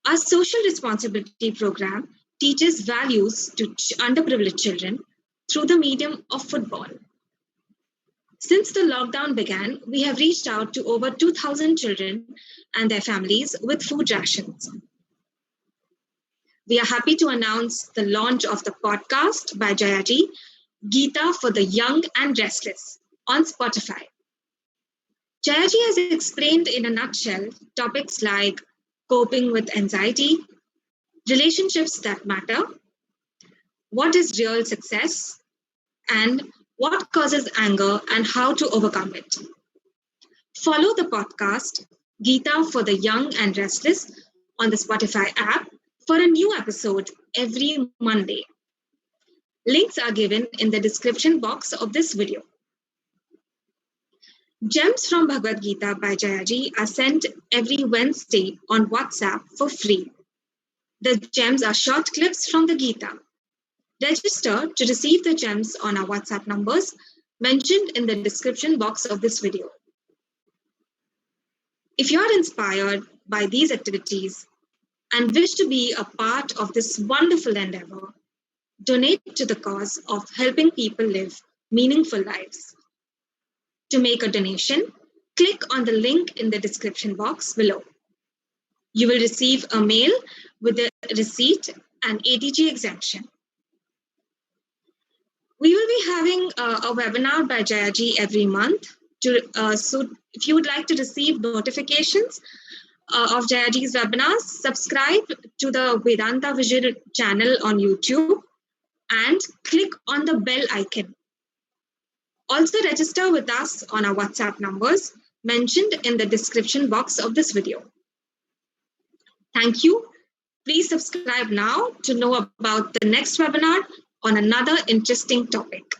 Our social responsibility program teaches values to underprivileged children through the medium of football. Since the lockdown began, we have reached out to over 2,000 children and their families with food rations. We are happy to announce the launch of the podcast by Jayaji, Gita for the Young and Restless, on Spotify. Jayaji has explained in a nutshell topics like coping with anxiety, relationships that matter, what is real success, and what causes anger and how to overcome it. Follow the podcast, Gita for the Young and Restless, on the Spotify app for a new episode every Monday. Links are given in the description box of this video. Gems from Bhagavad Gita by Jayaji are sent every Wednesday on WhatsApp for free. The gems are short clips from the Gita. Register to receive the gems on our WhatsApp numbers mentioned in the description box of this video. If you are inspired by these activities and wish to be a part of this wonderful endeavor, donate to the cause of helping people live meaningful lives. To make a donation, click on the link in the description box below. You will receive a mail with a receipt and ATG exemption. We will be having a webinar by Jayaji every month. So if you would like to receive notifications of Jayaji's webinars, subscribe to the Vedanta Vision channel on YouTube and click on the bell icon. Also register with us on our WhatsApp numbers mentioned in the description box of this video. Thank you. Please subscribe now to know about the next webinar on another interesting topic.